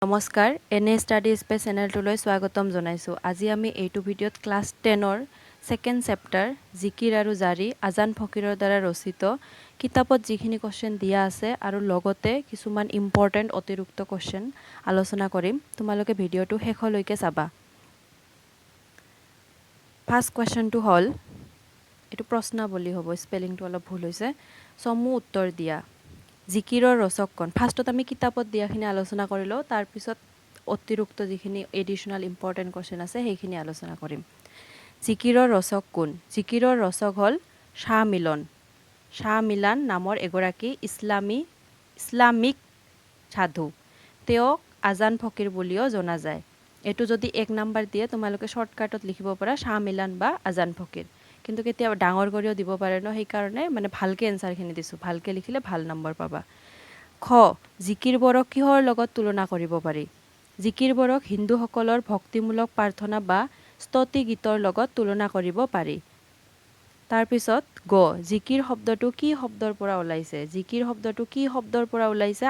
নমস্কাৰ এনে study space চেনেলটোলৈ স্বাগতম জনাইছোঁ। আজি আমি এইটো ভিডিঅ'ত ক্লাছ 10ৰ ছেকেণ্ড চেপ্টাৰ জিকিৰ আৰু জাৰি আজান ফকীৰৰ দ্বাৰা ৰচিত কিতাপত যিখিনি কুৱেশ্যন দিয়া আছে আৰু লগতে কিছুমান ইম্পৰ্টেণ্ট অতিৰিক্ত কুৱেশ্যন আলোচনা কৰিম। তোমালোকে ভিডিঅ'টো শেষলৈকে চাবা। ফাৰ্ষ্ট কুৱেশ্যনটো হ'ল, এইটো প্ৰশ্নাৱলী হ'ব, স্পেলিংটো অলপ ভুল হৈছে। চমু উত্তৰ দিয়া। জিকিৰৰ ৰচক কোন? ফাৰ্ষ্টত আমি কিতাপত দিয়াখিনি আলোচনা কৰি লওঁ, তাৰপিছত অতিৰিক্ত যিখিনি এডিশ্যনেল ইম্পৰ্টেণ্ট কুৱেশ্যন আছে সেইখিনি আলোচনা কৰিম। জিকিৰৰ ৰচক কোন? জিকিৰৰ ৰচক হ'ল শ্বাহ মিলন। শ্বাহ মিলান নামৰ এগৰাকী ইছলামিক সাধু। তেওঁক আজান ফকীৰ বুলিও জনা যায়। এইটো যদি 1 নম্বৰ দিয়ে তোমালোকে শ্বৰ্টকাটত লিখিব পাৰা শ্বাহ মিলান বা আজান ফকীৰ। কিন্তু কেতিয়াবা ডাঙৰ কৰিও দিব পাৰে ন, সেইকাৰণে মানে ভালকৈ এনচাৰখিনি দিছোঁ। ভালকৈ লিখিলে ভাল নম্বৰ পাবা। খ, জিকিৰবোৰক কিহৰ লগত তুলনা কৰিব পাৰি? জিকিৰবোৰক হিন্দুসকলৰ ভক্তিমূলক প্ৰাৰ্থনা বা স্তুতি গীতৰ লগত তুলনা কৰিব পাৰি। তাৰপিছত গ, জিকিৰ শব্দটো কি শব্দৰ পৰা ওলাইছে? জিকিৰ শব্দটো কি শব্দৰ পৰা ওলাইছে?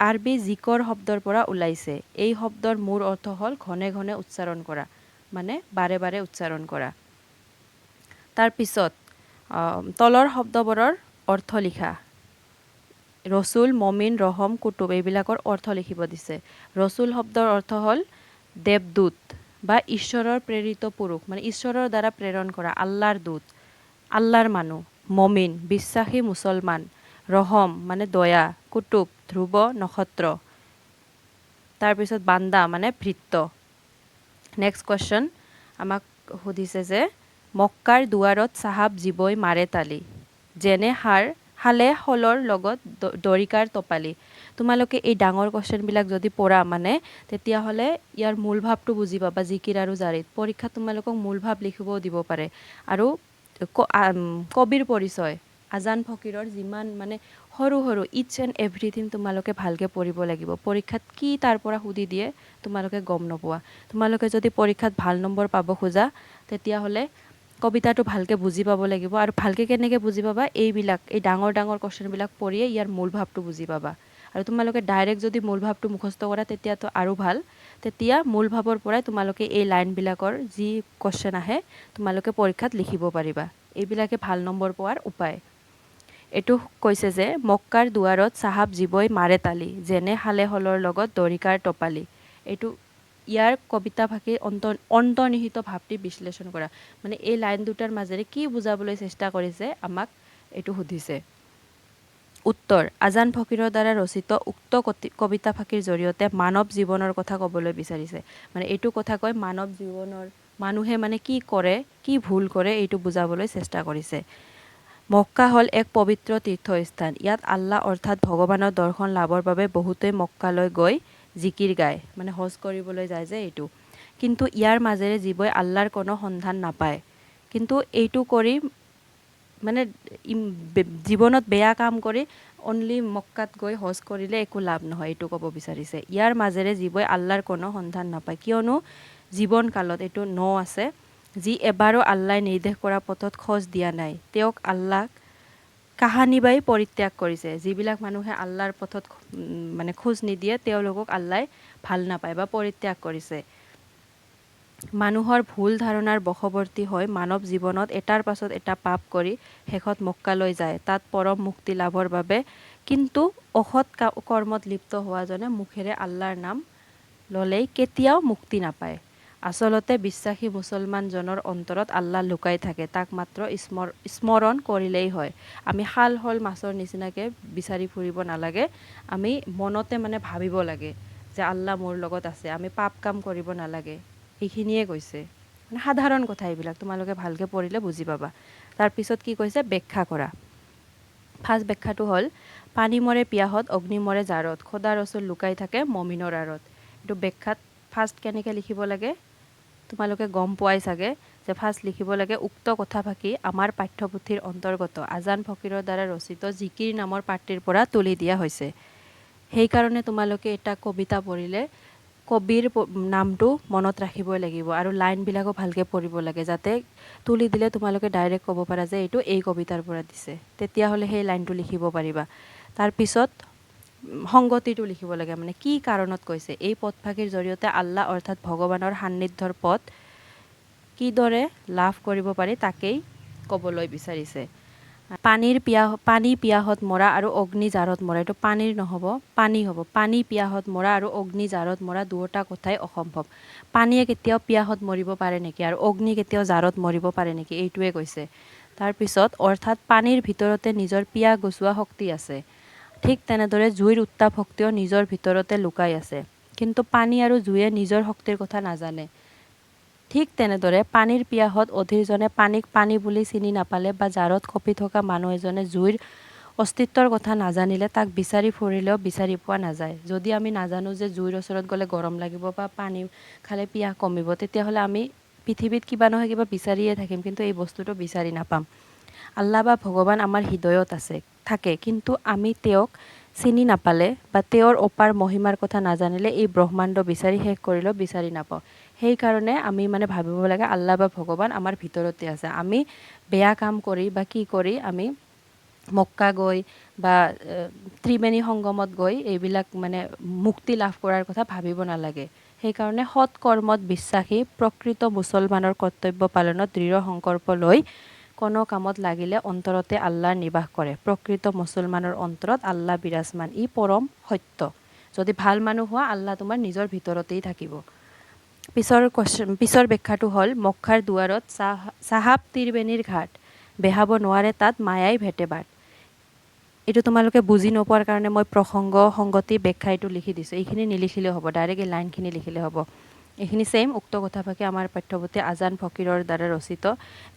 আৰবী জিকৰ শব্দৰ পৰা ওলাইছে। এই শব্দৰ মূল অৰ্থ হ'ল ঘনে ঘনে উচ্চাৰণ কৰা, মানে বাৰে বাৰে উচ্চাৰণ কৰা। তাৰপিছত তলৰ শব্দবোৰৰ অৰ্থ লিখা। ৰচুল, মমিন, ৰহম, কুতুব এইবিলাকৰ অৰ্থ লিখিব দিছে। ৰচুল শব্দৰ অৰ্থ হ'ল দেৱদূত বা ঈশ্বৰৰ প্ৰেৰিত পুৰুষ, মানে ঈশ্বৰৰ দ্বাৰা প্ৰেৰণ কৰা, আল্লাহৰ দূত, আল্লাহৰ মানুহ। মমিন বিশ্বাসী মুছলমান। ৰহম মানে দয়া। কুতুব ধ্ৰুৱ নক্ষত্ৰ। তাৰপিছত বান্দা মানে ভৃত্য। নেক্সট কুৱেশ্যন আমাক সুধিছে যে মক্কাৰ দুৱাৰত চাহাব জীৱই মাৰে তালি, যেনে হালে শলৰ লগত দৰিকাৰ টপালি। তোমালোকে এই ডাঙৰ কুৱেশ্যনবিলাক যদি পঢ়া মানে তেতিয়াহ'লে ইয়াৰ মূল ভাৱটো বুজি পাবা। জিকিৰ আৰু জাৰিত পৰীক্ষাত তোমালোকক মূল ভাৱ লিখিবও দিব পাৰে। আৰু কবিৰ পৰিচয়, আজান ফকীৰৰ যিমান মানে সৰু সৰু ইচ এণ্ড এভৰিথিং তোমালোকে ভালকৈ পঢ়িব লাগিব। পৰীক্ষাত কি তাৰ পৰা সুধি দিয়ে তোমালোকে গম নোপোৱা। তোমালোকে যদি পৰীক্ষাত ভাল নম্বৰ পাব খোজা তেতিয়াহ'লে কবিতাটো ভালকৈ বুজি পাব লাগিব। আৰু ভালকৈ কেনেকৈ বুজি পাবা? এই ডাঙৰ ডাঙৰ কুৱেশ্যনবিলাক পঢ়িয়ে ইয়াৰ মূল ভাৱটো বুজি পাবা। আৰু তোমালোকে ডাইৰেক্ট যদি মূল ভাৱটো মুখস্থ কৰা তেতিয়াতো আৰু ভাল। তেতিয়া মূল ভাৱৰ পৰাই তোমালোকে এই লাইনবিলাকৰ যি কুৱেশ্যন আহে তোমালোকে পৰীক্ষাত লিখিব পাৰিবা। এইবিলাকে ভাল নম্বৰ পোৱাৰ উপায়। এইটো কৈছে যে মক্কাৰ দুৱাৰত চাহাব জীৱই মাৰে তালি, যেনে হালে শলৰ লগত দৰিকাৰ টপালি। এইটো ইয়াৰ কবিতা ভাষী অন্তৰ্নিহিত ভাৱটি বিশ্লেষণ কৰা। মানে এই লাইন দুটাৰ মাজেৰে কি বুজাবলৈ চেষ্টা কৰিছে আমাক এইটো সুধিছে। উত্তৰ, আজান ফকীৰৰ দ্বাৰা ৰচিত উক্ত কবিতা ফাঁকিৰ জৰিয়তে মানৱ জীৱনৰ কথা ক'বলৈ বিচাৰিছে। মানে এইটো কথা কয় মানৱ জীৱনৰ মানুহে মানে কি কৰে, কি ভুল কৰে এইটো বুজাবলৈ চেষ্টা কৰিছে। মক্কা হ'ল এক পবিত্ৰ তীৰ্থস্থান। ইয়াত আল্লাহ অৰ্থাৎ ভগৱানৰ দৰ্শন লাভৰ বাবে বহুতেই মক্কালৈ গৈ জিকিৰ গায়, মানে হজ কৰিবলৈ যায় যে এইটো। কিন্তু ইয়াৰ মাজেৰে জীৱই আল্লাহৰ কোনো সন্ধান নাপায়। কিন্তু এইটো কৰি মানে জীৱনত বেয়া কাম কৰি অনলি মক্কাত গৈ হজ কৰিলে একো লাভ নহয়, এইটো ক'ব বিচাৰিছে। ইয়াৰ মাজেৰে জীৱই আল্লাহৰ কোনো সন্ধান নাপায়, কিয়নো জীৱনকালত এইটো আছে যি এবাৰো আল্লাহে নিৰ্দেশ কৰা পথত খোজ দিয়া নাই, তেওঁক আল্লাহ কাহানি বাই পৰিত্যাগ কৰিছে। যিবিলাক মানুহে আল্লাহৰ পথত মানে খোজ নিদিয়ে তেওঁলোকক আল্লাহে ভাল নাপায় বা পৰিত্যাগ কৰিছে। মানুহৰ ভুল ধাৰণাৰ বশৱৰ্তী হৈ মানৱ জীৱনত এটাৰ পাছত এটা পাপ কৰি শেষত মক্কালৈ যায় তাত পৰম মুক্তি লাভৰ বাবে। কিন্তু অসৎ কৰ্মত লিপ্ত হোৱাজনে মুখেৰে আল্লাহৰ নাম ল'লেই কেতিয়াও মুক্তি নাপায়। আচলতে বিশ্বাসী মুছলমানজনৰ অন্তৰত আল্লাহ লুকাই থাকে, তাক মাত্ৰ স্মৰণ কৰিলেই হয়। আমি শাল শল মাছৰ নিচিনাকৈ বিচাৰি ফুৰিব নালাগে। আমি মনতে মানে ভাবিব লাগে যে আল্লাহ মোৰ লগত আছে, আমি পাপ কাম কৰিব নালাগে। এইখিনিয়ে কৈছে, মানে সাধাৰণ কথা এইবিলাক তোমালোকে ভালকৈ পঢ়িলে বুজি পাবা। তাৰপিছত কি কৈছে? ব্যাখ্যা কৰা। ফাৰ্ষ্ট ব্যাখ্যাটো হ'ল পানী মৰে পিয়াহত, অগ্নি মৰে জাৰত, খোদা ৰচুল লুকাই থাকে মমিনৰ আঁৰত। এইটো ব্যাখ্যাত ফাৰ্ষ্ট কেনেকৈ লিখিব লাগে তোমালোকে গম পোৱাই চাগে, যে ফাৰ্ষ্ট লিখিব লাগে উক্ত কথা ফাঁকি আমাৰ পাঠ্যপুথিৰ অন্তৰ্গত আজান ফকীৰৰ দ্বাৰা ৰচিত জিকিৰ নামৰ পাঠটিৰ পৰা তুলি দিয়া হৈছে। সেইকাৰণে তোমালোকে এটা কবিতা পঢ়িলে কবিৰ নামটো মনত ৰাখিবই লাগিব আৰু লাইনবিলাকো ভালকৈ পঢ়িব লাগে, যাতে তুলি দিলে তোমালোকে ডাইৰেক্ট ক'ব পাৰা যে এইটো এই কবিতাৰ পৰা দিছে, তেতিয়াহ'লে সেই লাইনটো লিখিব পাৰিবা। তাৰপিছত সংগতিটো লিখিব লাগে, মানে কি কাৰণত কৈছে। এই পথফাকিৰ জৰিয়তে আল্লাহ অৰ্থাৎ ভগৱানৰ সান্নিধ্যৰ পথ কিদৰে লাভ কৰিব পাৰি তাকেই ক'বলৈ বিচাৰিছে। পানী পিয়াহত মৰা আৰু অগ্নি জাৰত মৰা, এইটো পানীৰ নহ'ব, পানী হ'ব। পানী পিয়াহত মৰা আৰু অগ্নি জাৰত মৰা দুয়োটা কথাই অসম্ভৱ। পানীয়ে কেতিয়াও পিয়াহত মৰিব পাৰে নেকি, আৰু অগ্নি কেতিয়াও জাৰত মৰিব পাৰে নেকি, এইটোৱে কৈছে। তাৰপিছত অৰ্থাৎ পানীৰ ভিতৰতে নিজৰ পিয়াহ গুচোৱা শক্তি আছে, ঠিক তেনেদৰে জুইৰ উত্তাপ শক্তিও নিজৰ ভিতৰতে লুকাই আছে, কিন্তু পানী আৰু জুয়ে নিজৰ শক্তিৰ কথা নাজানে। ঠিক তেনেদৰে পানীৰ পিয়াহত অধীৰজনে পানীক পানী বুলি চিনি নাপালে বা জাৰত কঁপি থকা মানুহ এজনে জুইৰ অস্তিত্বৰ কথা নাজানিলে তাক বিচাৰি ফুৰিলেও বিচাৰি পোৱা নাযায়। যদি আমি নাজানো যে জুইৰ ওচৰত গ'লে গৰম লাগিব বা পানী খালে পিয়াহ কমিব, তেতিয়াহ'লে আমি পৃথিৱীত কিবা নহয় কিবা বিচাৰিয়ে থাকিম, কিন্তু এই বস্তুটো বিচাৰি নাপাম। আল্লাহ বা ভগৱান আমাৰ হৃদয়ত থাকে, কিন্তু আমি তেওঁক চিনি নাপালে বা তেওঁৰ অপাৰ মহিমাৰ কথা নাজানিলে এই ব্ৰহ্মাণ্ড বিচাৰি শেষ কৰিলেও বিচাৰি নাপাওঁ। সেইকাৰণে আমি মানে ভাবিব লাগে আল্লাহ বা ভগৱান আমাৰ ভিতৰতে আছে। আমি বেয়া কাম কৰি বা কি কৰি আমি মক্কা গৈ বা ত্ৰিবেণী সংগমত গৈ এইবিলাক মানে মুক্তি লাভ কৰাৰ কথা ভাবিব নালাগে। সেইকাৰণে সৎ কৰ্মত বিশ্বাসী প্ৰকৃত মুছলমানৰ কৰ্তব্য পালনত দৃঢ় সংকল্প লৈ কোনো কামত লাগিলে অন্তৰতে আল্লাহ নিবাস কৰে। প্ৰকৃত মুছলমানৰ অন্তৰত আল্লাহ বিৰাজমান, ই পৰম সত্য। যদি ভাল মানুহ হোৱা, আল্লাহ তোমাৰ নিজৰ ভিতৰতেই থাকিব। পিছৰ ব্যাখ্যাটো হ'ল, মক্কাৰ দুৱাৰত চাহাব ত্ৰিবেণীৰ ঘাট, বেহাব নোৱাৰে তাত মায়াই ভেটে বাট। এইটো তোমালোকে বুজি নোপোৱাৰ কাৰণে মই প্ৰসংগ সংগতি ব্যাখ্যা এইটো লিখি দিছোঁ। এইখিনি নিলিখিলেও হ'ব, ডাইৰেক্ট এই লাইনখিনি লিখিলে হ'ব। এইখিনি ছেইম উক্ত কথাফাকি আমাৰ পাঠ্যপুথি আজান ফকীৰৰ দ্বাৰা ৰচিত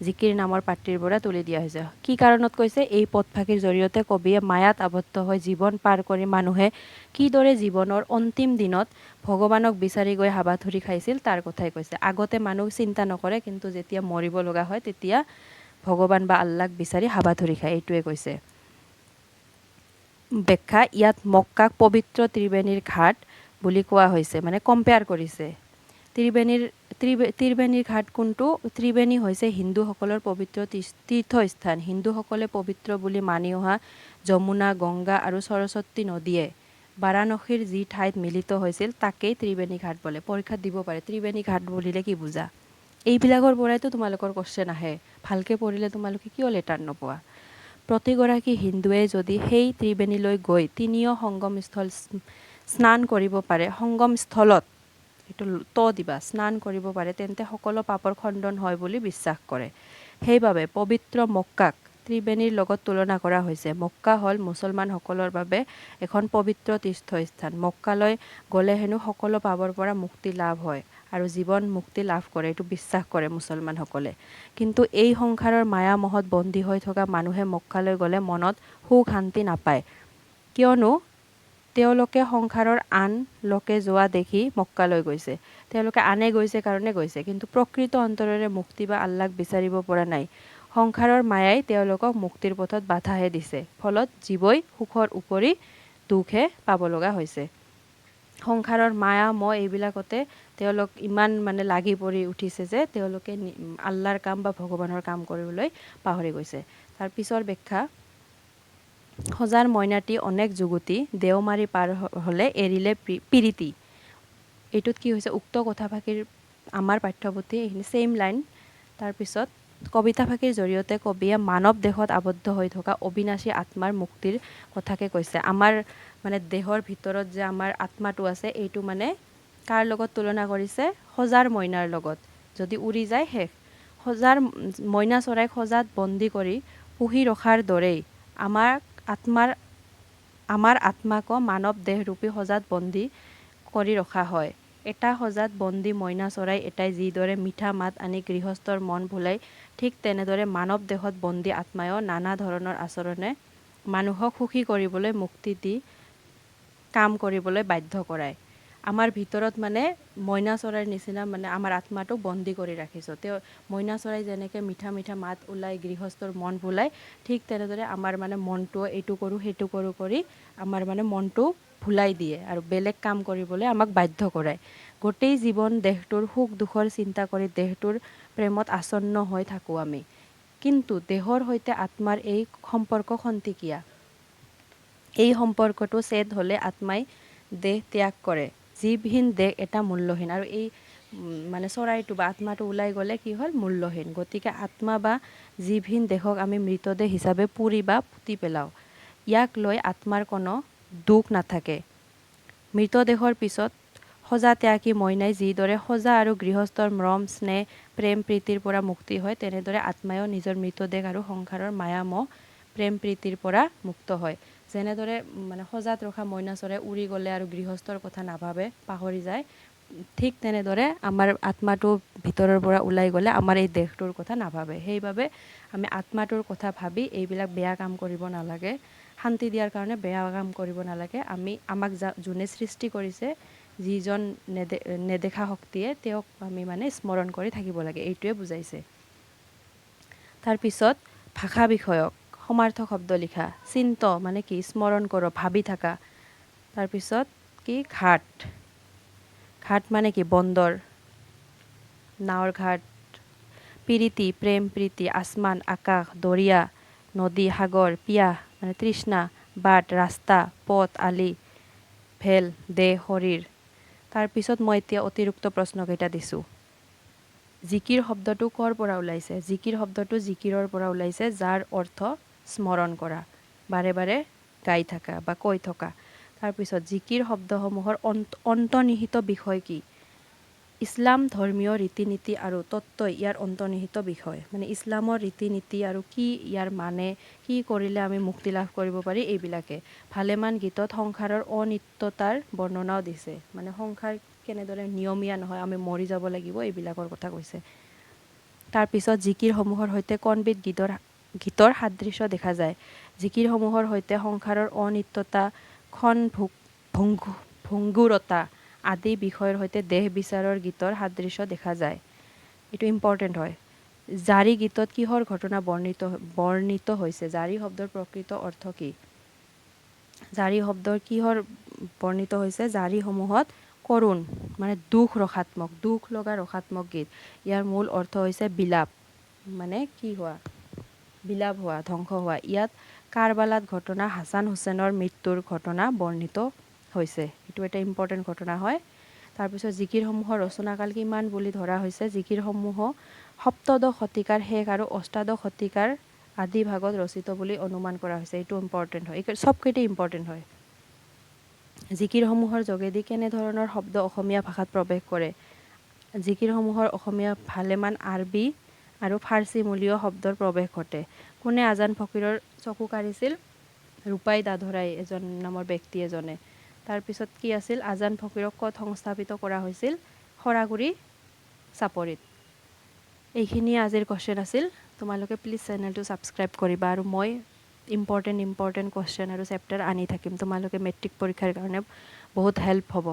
জিকিৰ নামৰ পাঠটিৰ পৰা তুলি দিয়া হৈছে। কি কাৰণত কৈছে? এই পথফাকিৰ জৰিয়তে কবিয়ে মায়াত আবদ্ধ হৈ জীৱন পাৰ কৰি মানুহে কিদৰে জীৱনৰ অন্তিম দিনত ভগৱানক বিচাৰি গৈ হাবাথুৰি খাইছিল তাৰ কথাই কৈছে। আগতে মানুহ চিন্তা নকৰে, কিন্তু যেতিয়া মৰিব লগা হয় তেতিয়া ভগৱান বা আল্লাহক বিচাৰি হাবাথুৰি খায়, এইটোৱে কৈছে। ব্যাখ্যা, ইয়াত মক্কাক পবিত্ৰ ত্ৰিবেণীৰ ঘাট বুলি কোৱা হৈছে, মানে কম্পেয়াৰ কৰিছে। ত্ৰিবেণীৰ ঘাট কোনটো? ত্ৰিবেণী হৈছে হিন্দুসকলৰ পবিত্ৰ তীৰ্থস্থান। হিন্দুসকলে পবিত্ৰ বুলি মানি অহা যমুনা, গংগা আৰু সৰস্বতী নদীয়ে বাৰাণসীৰ যি ঠাইত মিলিত হৈছিল তাকেই ত্ৰিবেণী ঘাট বোলে। পৰীক্ষাত দিব পাৰে ত্ৰিবেণী ঘাট বুলিলে কি বুজা। এইবিলাকৰ পৰাইতো তোমালোকৰ কোৱেশ্চন আহে, ভালকৈ পঢ়িলে তোমালোকে কিয় লেটাৰ নোপোৱা। প্ৰতিগৰাকী হিন্দুৱে যদি সেই ত্ৰিবেণীলৈ গৈ তিনিও সংগমস্থল স্নান কৰিব পাৰে, সংগমস্থলত এইটো দিবা, স্নান কৰিব পাৰে, তেন্তে সকলো পাপৰ খণ্ডন হয় বুলি বিশ্বাস কৰে। সেইবাবে পবিত্ৰ মক্কাক ত্ৰিবেণীৰ লগত তুলনা কৰা হৈছে। মক্কা হ'ল মুছলমানসকলৰ বাবে এখন পবিত্ৰ তীৰ্থস্থান। মক্কালৈ গ'লে হেনো সকলো পাপৰ পৰা মুক্তি লাভ হয় আৰু জীৱন মুক্তি লাভ কৰে, এইটো বিশ্বাস কৰে মুছলমানসকলে। কিন্তু এই সংসাৰৰ মায়া মহত বন্দী হৈ থকা মানুহে মক্কালৈ গ'লে মনত সুখ শান্তি নাপায়, কিয়নো তেওঁলোকে সংসাৰৰ আন লোকে যোৱা দেখি মক্কালৈ গৈছে। তেওঁলোকে আনে গৈছে কাৰণে গৈছে, কিন্তু প্ৰকৃত অন্তৰেৰে মুক্তি বা আল্লাহক বিচাৰিব পৰা নাই। সংসাৰৰ মায়াই তেওঁলোকক মুক্তিৰ পথত বাধাহে দিছে, ফলত জীৱই সুখৰ উপৰি দুখহে পাব লগা হৈছে। সংসাৰৰ মায়া মোহ এইবিলাকতে তেওঁলোক ইমান মানে লাগি পৰি উঠিছে যে তেওঁলোকে আল্লাহৰ কাম বা ভগৱানৰ কাম কৰিবলৈ পাহৰি গৈছে। তাৰ পিছৰ ব্যাখ্যা, সজাৰ মইনাটি অনেক যুগুতি, দেওমাৰি পাৰ হ'লে এৰিলে পিৰিতি। এইটোত কি হৈছে? উক্ত কথাফাকিৰ আমাৰ পাঠ্যপুথি এইখিনি ছেইম লাইন। তাৰপিছত কবিতাফাকিৰ জৰিয়তে কবিয়ে মানৱ দেহত আবদ্ধ হৈ থকা অবিনাশী আত্মাৰ মুক্তিৰ কথাকে কৈছে। আমাৰ মানে দেহৰ ভিতৰত যে আমাৰ আত্মাটো আছে, এইটো মানে কাৰ লগত তুলনা কৰিছে? সজাৰ মইনাৰ লগত। যদি উৰি যায় শেষ। মইনা চৰাইক সজাত বন্দী কৰি পুহি ৰখাৰ দৰেই আমাৰ আত্মাকো মানৱ দেহৰূপী সজাত বন্দী কৰি ৰখা হয়। এটা সজাত বন্দী মইনা চৰাই এটাই যিদৰে মিঠা মাত আনি গৃহস্থৰ মন ভুলাই, ঠিক তেনেদৰে মানৱ দেহত বন্দী আত্মায়ো নানা ধৰণৰ আচৰণে মানুহক সুখী কৰিবলৈ, মুক্তি দি কাম কৰিবলৈ বাধ্য কৰায়। আমাৰ ভিতৰত মানে মইনা চৰাইৰ নিচিনা মানে আমাৰ আত্মাটো বন্দী কৰি ৰাখিছোঁ। মইনা চৰাই যেনেকৈ মিঠা মিঠা মাত ওলাই গৃহস্থৰ মন ভুলাই, ঠিক তেনেদৰে আমাৰ মানে মনটো এইটো কৰোঁ সেইটো কৰোঁ কৰি আমাৰ মানে মনটো ভুলাই দিয়ে আৰু বেলেগ কাম কৰিবলৈ আমাক বাধ্য কৰায়। গোটেই জীৱন দেহটোৰ সুখ দুখৰ চিন্তা কৰি দেহটোৰ প্ৰেমত আসন্ন হৈ থাকোঁ আমি, কিন্তু দেহৰ সৈতে আত্মাৰ এই সম্পৰ্ক খন্তেকীয়া। এই সম্পৰ্কটো ছেদ হ'লে আত্মাই দেহ ত্যাগ কৰে। জীৱহীন দেহ এটা মূল্যহীন। আৰু এই মানে চৰাইটো বা আত্মাটো ওলাই গ'লে কি হ'ল মূল্যহীন। গতিকে আত্মা বা জীৱহীন দেহক আমি মৃতদেহ হিচাপে পুৰি বা পুতি পেলাওঁ। ইয়াক লৈ আত্মাৰ কোনো দুখ নাথাকে। মৃতদেহৰ পিছত সজা ত্যাগী মইনাই যিদৰে সজা আৰু গৃহস্থৰ মৰম স্নেহ প্ৰেম প্ৰীতিৰ পৰা মুক্তি হয়, তেনেদৰে আত্মায়ো নিজৰ মৃতদেহ আৰু সংসাৰৰ মায়া মোহ প্ৰেম প্ৰীতিৰ পৰা মুক্ত হয়। যেনেদৰে মানে সজাত ৰখা মইনা চৰাই উৰি গ'লে আৰু গৃহস্থৰ কথা নাভাবে, পাহৰি যায়, ঠিক তেনেদৰে আমাৰ আত্মাটো ভিতৰৰ পৰা ওলাই গ'লে আমাৰ এই দেহটোৰ কথা নাভাবে। সেইবাবে আমি আত্মাটোৰ কথা ভাবি এইবিলাক বেয়া কাম কৰিব নালাগে। শান্তি দিয়াৰ কাৰণে বেয়া কাম কৰিব নালাগে। আমাক যোনে সৃষ্টি কৰিছে, যিজন নেদেখা শক্তিয়ে, তেওঁক আমি মানে স্মৰণ কৰি থাকিব লাগে, এইটোৱে বুজাইছে। তাৰপিছত ভাষা বিষয়ক সমাৰ্থক শব্দ লিখা। চিন্ত মানে কি? স্মৰণ কৰ, ভাবি থাকা। তাৰপিছত কি? ঘাট। ঘাট মানে কি? বন্দৰ, নাৱৰ ঘাট। প্ৰীতি প্ৰেম প্ৰীতি, আসমান আকাশ, দৰিয়া নদী সাগৰ, পিয়াহ মানে তৃষ্ণা, বাট ৰাস্তা, পথ আলি, ভেল দেহ শৰীৰ। তাৰপিছত মই এতিয়া অতিৰিক্ত প্ৰশ্নকেইটা দিছোঁ। জিকিৰ শব্দটো ক'ৰ পৰা ওলাইছে? জিকিৰ শব্দটো জিকিৰৰ পৰা ওলাইছে, যাৰ অৰ্থ স্মৰণ কৰা, বাৰে বাৰে গাই থকা বা কৈ থকা। তাৰপিছত জিকিৰ শব্দসমূহৰ অন্তৰ্নিহিত বিষয় কি? ইছলাম ধৰ্মীয় ৰীতি নীতি আৰু তত্ত্বই ইয়াৰ অন্তৰ্নিহিত বিষয়। মানে ইছলামৰ ৰীতি নীতি আৰু কি ইয়াৰ মানে, কি কৰিলে আমি মুক্তি লাভ কৰিব পাৰি, এইবিলাকে। ভালেমান গীতত সংসাৰৰ অনিত্যতাৰ বৰ্ণনাও দিছে। মানে সংসাৰ কেনেদৰে নিয়মীয়া নহয়, আমি মৰি যাব লাগিব, এইবিলাকৰ কথা কৈছে। তাৰপিছত জিকিৰসমূহৰ সৈতে কোনবিধ গীতৰ সাদৃশ্য দেখা যায়? জিকিৰসমূহৰ সৈতে সংসাৰৰ অনিত্যতা, ভংগুৰতা আদি বিষয়ৰ সৈতে দেহ বিচাৰৰ গীতৰ সাদৃশ্য দেখা যায়। এইটো ইম্পৰ্টেণ্ট হয়। জাৰি গীতত কিহৰ ঘটনা বৰ্ণিত হৈছে? জাৰি শব্দৰ প্ৰকৃত অৰ্থ কি? জাৰি শব্দৰ কিহৰ বৰ্ণিত হৈছে? জাৰিসমূহত কৰুণ মানে দুখ ৰসাত্মক, দুখ লগা ৰসাত্মক গীত। ইয়াৰ মূল অৰ্থ হৈছে বিলাপ, মানে কি হোৱা? বিলাপ হোৱা, ধ্বংস হোৱা। ইয়াত কাৰবালাত ঘটনা হাছান হুছেইনৰ মৃত্যুৰ ঘটনা বৰ্ণিত হৈছে। এইটো এটা ইম্পৰ্টেণ্ট ঘটনা হয়। তাৰপিছত জিকিৰসমূহৰ ৰচনাকাল কিমান বুলি ধৰা হৈছে? জিকিৰসমূহ সপ্তদশ শতিকাৰ শেষ আৰু অষ্টাদশ শতিকাৰ আদি ভাগত ৰচিত বুলি অনুমান কৰা হৈছে। এইটো ইম্পৰ্টেণ্ট হয়, চবকেইটা ইম্পৰ্টেণ্ট হয়। জিকিৰসমূহৰ যোগেদি কেনেধৰণৰ শব্দ অসমীয়া ভাষাত প্ৰৱেশ কৰে? জিকিৰসমূহৰ অসমীয়া ভালেমান আৰবী আৰু ফাৰ্চীমূলীয় শব্দৰ প্ৰৱেশ ঘটে। কোনে আজান ফকীৰৰ চকু কাঢ়িছিল? ৰূপাই দাধৰাই এজন নামৰ ব্যক্তি এজনে। তাৰপিছত কি আছিল? আজান ফকীৰক ক'ত সংস্থাপিত কৰা হৈছিল? সৰাগুৰি চাপৰিত। এইখিনিয়ে আজিৰ কুৱেশ্যন আছিল। তোমালোকে প্লিজ চেনেলটো ছাবস্ক্ৰাইব কৰিবা, আৰু মই ইম্পৰ্টেণ্ট কুৱেশ্যন আৰু চেপ্টাৰ আনি থাকিম। তোমালোকে মেট্ৰিক পৰীক্ষাৰ কাৰণে বহুত হেল্প হ'ব।